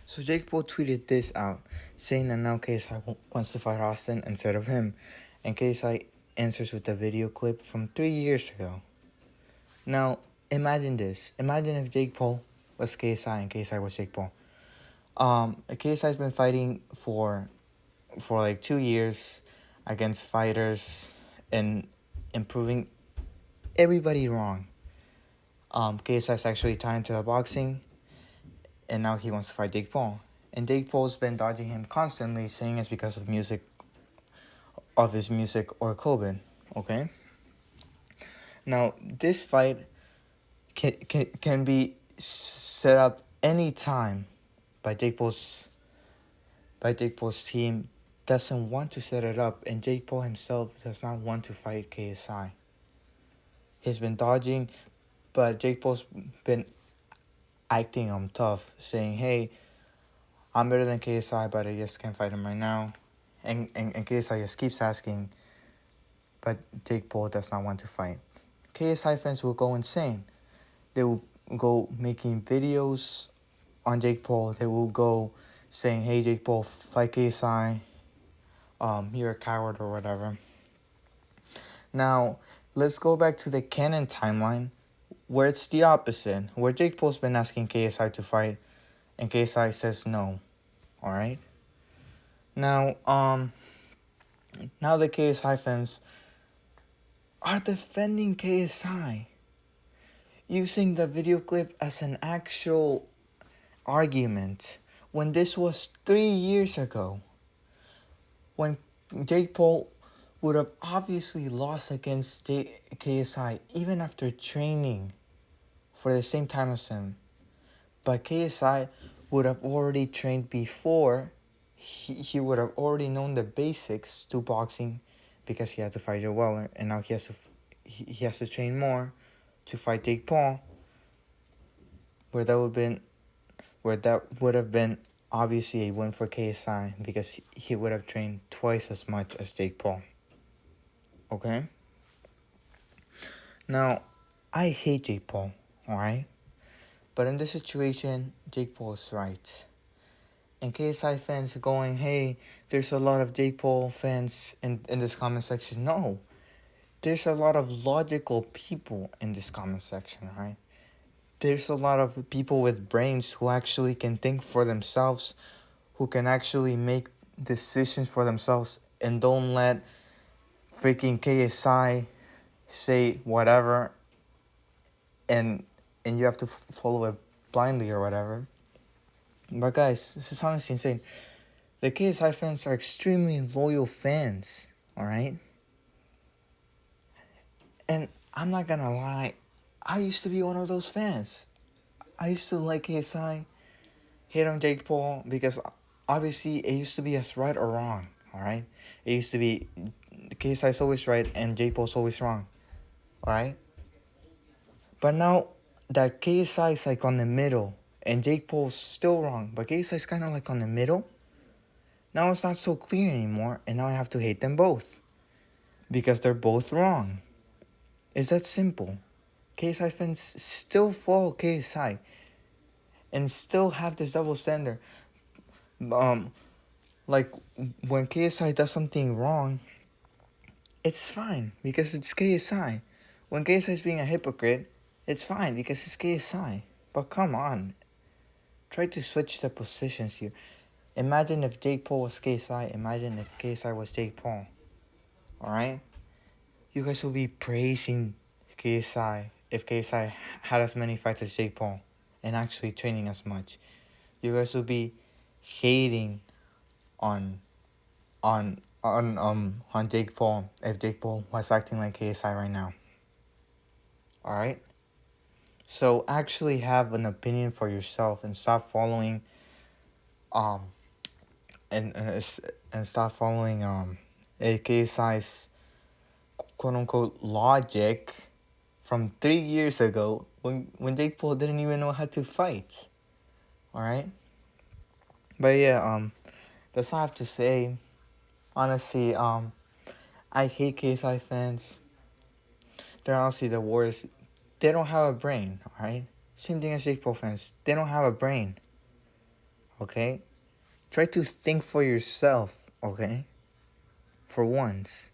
So Jake Paul tweeted this out, saying that now KSI wants to fight Austin instead of him, and KSI answers with a video clip from 3 years ago. Now, imagine this. Imagine if Jake Paul was KSI and KSI was Jake Paul. KSI's been fighting for like 2 years against fighters and improving everybody wrong. KSI's actually tied into the boxing, and now he wants to fight Jake Paul. And Jake Paul's been dodging him constantly, saying it's because of his music or COVID. Okay. Now this fight can be set up anytime, but Jake Paul's team doesn't want to set it up, and Jake Paul himself does not want to fight KSI. He's been dodging, but Jake Paul's been acting tough, saying, "Hey, I'm better than KSI, but I just can't fight him right now." And KSI just keeps asking, but Jake Paul does not want to fight. KSI fans will go insane. They will go making videos on Jake Paul. They will go saying, "Hey, Jake Paul, fight KSI. You're a coward," or whatever. Now, let's go back to the canon timeline, where it's the opposite, where Jake Paul's been asking KSI to fight, and KSI says no. All right. Now, now the KSI fans are defending KSI, using the video clip as an actual argument, when this was 3 years ago, when Jake Paul would have obviously lost against KSI even after training for the same time as him. But KSI would have already trained before. He would have already known the basics to boxing, because he had to fight Joe Weller, and now he has to train more to fight Jake Paul, where that would have been obviously a win for KSI, because he would have trained twice as much as Jake Paul. Okay? Now, I hate Jake Paul, alright? But in this situation, Jake Paul is right. And KSI fans are going, "Hey, there's a lot of Jake Paul fans in this comment section." No. There's a lot of logical people in this comment section, right? There's a lot of people with brains who actually can think for themselves, who can actually make decisions for themselves, and don't let freaking KSI say whatever, and you have to follow it blindly or whatever. But guys, this is honestly insane. The KSI fans are extremely loyal fans, alright? And I'm not gonna lie, I used to be one of those fans. I used to like KSI, hate on Jake Paul, because obviously it used to be as right or wrong, alright? It used to be KSI's always right and Jake Paul's always wrong, alright? But now that KSI is like on the middle and Jake Paul's still wrong, but KSI is kind of like on the middle, now it's not so clear anymore, and now I have to hate them both because they're both wrong. It's that simple. KSI fans still follow KSI and still have this double standard. Like when KSI does something wrong, it's fine because it's KSI. When KSI is being a hypocrite, it's fine because it's KSI. But come on, try to switch the positions here. Imagine if Jake Paul was KSI. Imagine if KSI was Jake Paul. Alright? You guys will be praising KSI if KSI had as many fights as Jake Paul and actually training as much. You guys will be hating on Jake Paul if Jake Paul was acting like KSI right now. Alright? So actually have an opinion for yourself and stop following and stop following KSI's quote unquote logic from 3 years ago when Jake Paul didn't even know how to fight. Alright? But yeah, that's all I have to say. Honestly, I hate KSI fans. They're honestly the worst. They don't have a brain, alright? Same thing as Jake Paul fans. They don't have a brain. okay? Try to think for yourself, okay? For once.